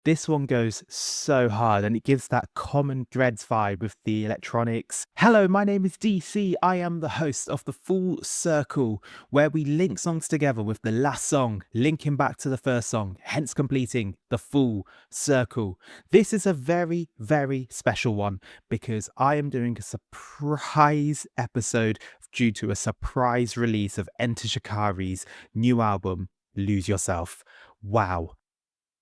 This one goes so hard and it gives that common Dreads vibe with the electronics. Hello, my name is DC. I am the host of the Full Circle, where we link songs together with the last song, linking back to the first song, hence completing the full circle. This is a very, very special one because I am doing a surprise episode due to a surprise release of Enter Shikari's new album, Lose Yourself. Wow.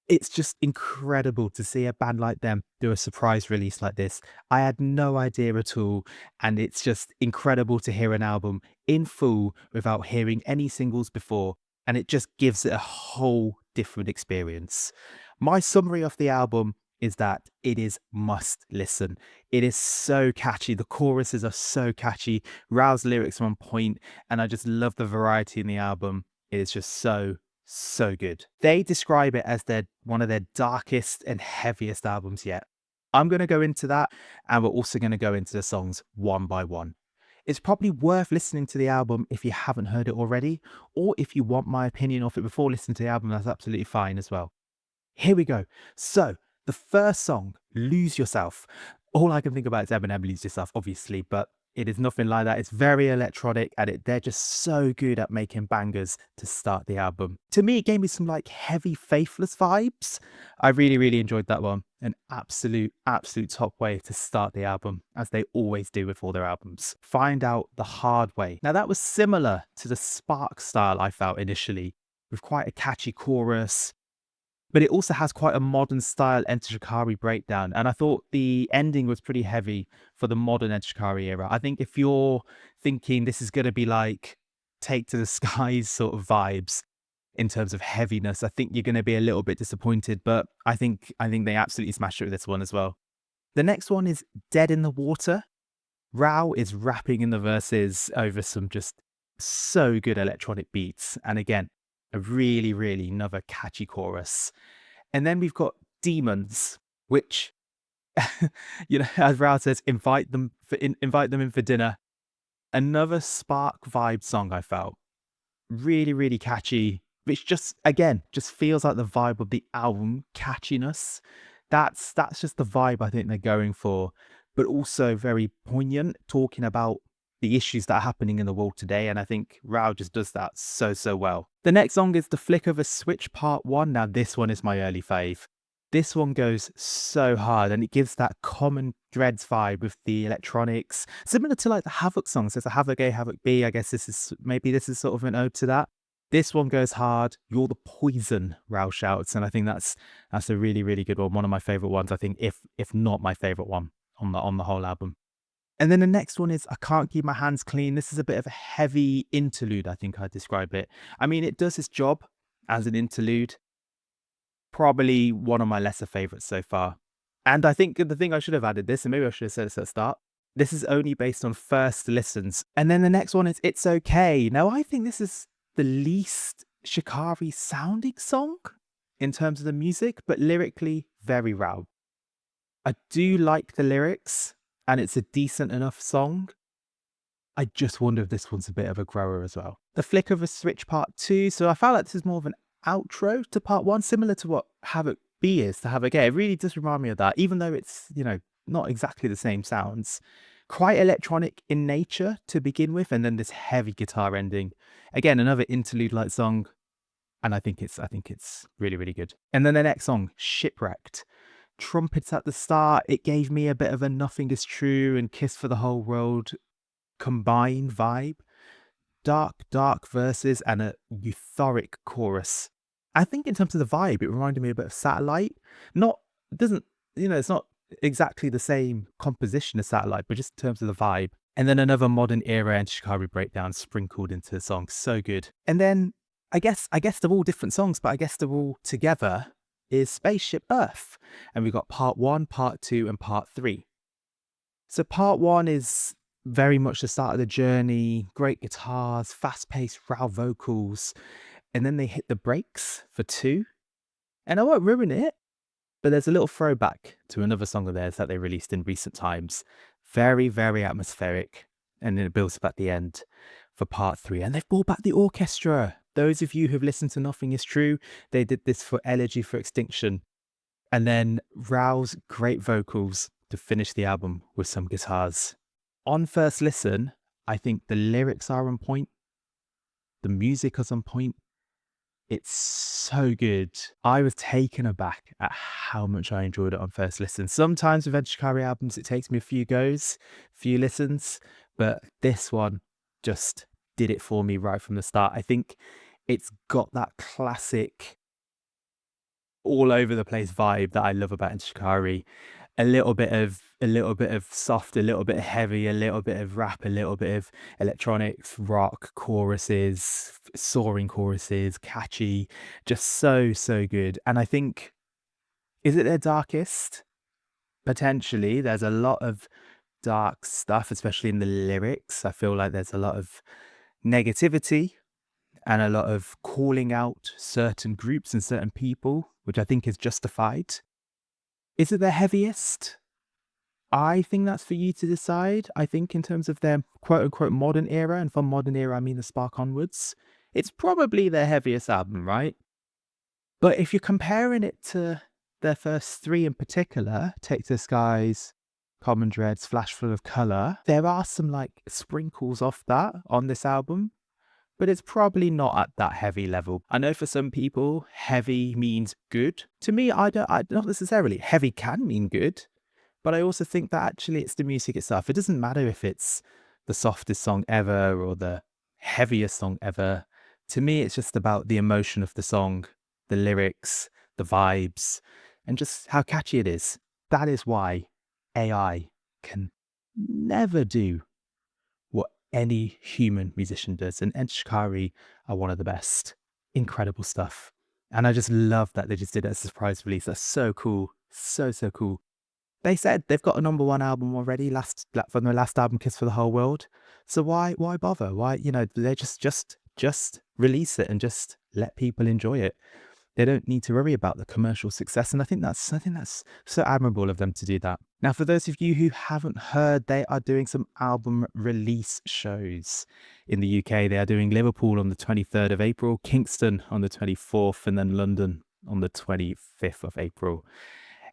It's just incredible to see a band like them do a surprise release like this. I had no idea at all, and it's just incredible to hear an album in full without hearing any singles before, and it just gives it a whole different experience. My summary of the album is that it is must listen. It is so catchy. The choruses are so catchy. Rao's lyrics are on point, and I just love the variety in the album. It is just so good. They describe it as one of their darkest and heaviest albums yet. I'm going to go into that, and we're also going to go into the songs one by one. It's probably worth listening to the album if you haven't heard it already, or if you want my opinion of it before listening to the album, that's absolutely fine as well. Here we go. So, the first song, Lose Yourself. All I can think about is Eminem Lose Yourself, obviously, but it is nothing like that. It's very electronic and they're just so good at making bangers to start the album. To me, it gave me some like heavy Faithless vibes. I really, really enjoyed that one. An absolute top way to start the album, as they always do with all their albums. Find Out the Hard Way. Now that was similar to the Spark style I felt initially, with quite a catchy chorus, but it also has quite a modern style Enter Shikari breakdown. And I thought the ending was pretty heavy for the modern Enter Shikari era. I think if you're thinking this is going to be like Take to the Skies sort of vibes in terms of heaviness, I think you're going to be a little bit disappointed. But I think they absolutely smashed it with this one as well. The next one is Dead in the Water. Rao is rapping in the verses over some just so good electronic beats. And again, a really, really another catchy chorus. And then we've got Demons, which, as Rao says, invite them in for dinner. Another Spark vibe song I felt. Really, really catchy, which just feels like the vibe of the album catchiness. That's just the vibe I think they're going for, but also very poignant, talking about the issues that are happening in the world today. And I think Rao just does that so well. The next song is The Flick of a Switch Part 1. Now this one is my early fave. This one goes so hard and it gives that common Dreads vibe with the electronics, similar to like the Havoc songs. There's a Havoc A, Havoc B. I guess this is sort of an ode to that. This one goes hard. You're the poison, Rao shouts. And I think that's a really, really good one. One of my favorite ones, I think, if not my favorite one on the whole album. And then the next one is I Can't Keep My Hands Clean. This is a bit of a heavy interlude, I think I'd describe it. I mean, it does its job as an interlude. Probably one of my lesser favorites so far. And I think the thing I should have added this, and maybe I should have said this at the start, this is only based on first listens. And then the next one is It's Okay. Now, I think this is the least Shikari sounding song in terms of the music, but lyrically, very Rao. I do like the lyrics, and it's a decent enough song. I just wonder if this one's a bit of a grower as well. The Flick of a Switch Part 2. So I felt like this is more of an outro to Part 1, similar to what Havoc B is to Havoc A. It really does remind me of that, even though it's, not exactly the same sounds. Quite electronic in nature to begin with, and then this heavy guitar ending. Again, another interlude-like song, and I think it's really, really good. And then the next song, Shipwrecked. Trumpets at the start, it gave me a bit of a Nothing Is True and Kiss for the Whole World combined vibe. Dark verses and a euphoric chorus. I think in terms of the vibe, it reminded me a bit of Satellite. It's not exactly the same composition as Satellite, but just in terms of the vibe. And then another modern era and Shikari breakdown sprinkled into the song. So good. And then I guess they're all different songs, but I guess they're all together is Spaceship Earth. And we've got Part 1, Part 2, and Part 3. So Part 1 is very much the start of the journey, great guitars, fast-paced Rao vocals, and then they hit the brakes for 2. And I won't ruin it, but there's a little throwback to another song of theirs that they released in recent times. Very, very atmospheric, and then it builds up at the end for Part 3. And they've brought back the orchestra. Those of you who've listened to Nothing Is True, they did this for Elegy for Extinction. And then Rao's great vocals to finish the album with some guitars. On first listen, I think the lyrics are on point, the music is on point. It's so good. I was taken aback at how much I enjoyed it on first listen. Sometimes with Enter Shikari albums, it takes me a few goes, few listens, but this one just did it for me right from the start. I think it's got that classic all over the place vibe that I love about Enter Shikari. A little bit of soft, a little bit of heavy, a little bit of rap, a little bit of electronics, rock, choruses, soaring choruses, catchy, just so good. And I think, is it their darkest? Potentially. There's a lot of dark stuff, especially in the lyrics. I feel like there's a lot of negativity and a lot of calling out certain groups and certain people, which I think is justified. Is it their heaviest? I think that's for you to decide. I think in terms of their quote unquote modern era, and from modern era, I mean the Spark onwards, it's probably their heaviest album, right? But if you're comparing it to their first three in particular, Take to the Skies, Common Dreads, Flash Full of Colour, there are some like sprinkles of that on this album, but it's probably not at that heavy level. I know for some people, heavy means good. To me, not necessarily. Heavy can mean good, but I also think that actually it's the music itself. It doesn't matter if it's the softest song ever or the heaviest song ever. To me, it's just about the emotion of the song, the lyrics, the vibes, and just how catchy it is. That is why AI can never do what any human musician does. And Ed Shikari are one of the best. Incredible stuff. And I just love that they just did it as a surprise release. That's so cool. So cool. They said they've got a number one album already, from their last album, Kiss for the Whole World. So why bother? Why, they just release it and just let people enjoy it. They don't need to worry about the commercial success. And I think that's so admirable of them to do that. Now, for those of you who haven't heard, they are doing some album release shows in the UK. They are doing Liverpool on the 23rd of April, Kingston on the 24th, and then London on the 25th of April.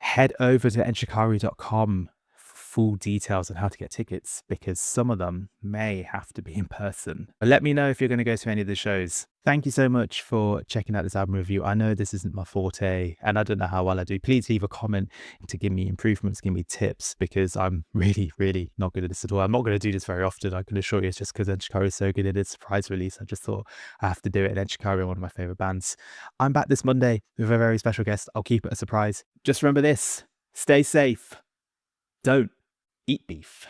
Head over to entershikari.com for full details on how to get tickets, because some of them may have to be in person. But let me know if you're going to go to any of the shows. Thank you so much for checking out this album review. I know this isn't my forte, and I don't know how well I do. Please leave a comment to give me improvements, give me tips, because I'm really not good at this at all. I'm not going to do this very often. I can assure you it's just because Enter Shikari is so good at its surprise release. I just thought I have to do it. And Enter Shikari are one of my favorite bands. I'm back this Monday with a very special guest. I'll keep it a surprise. Just remember this: stay safe. Don't eat beef.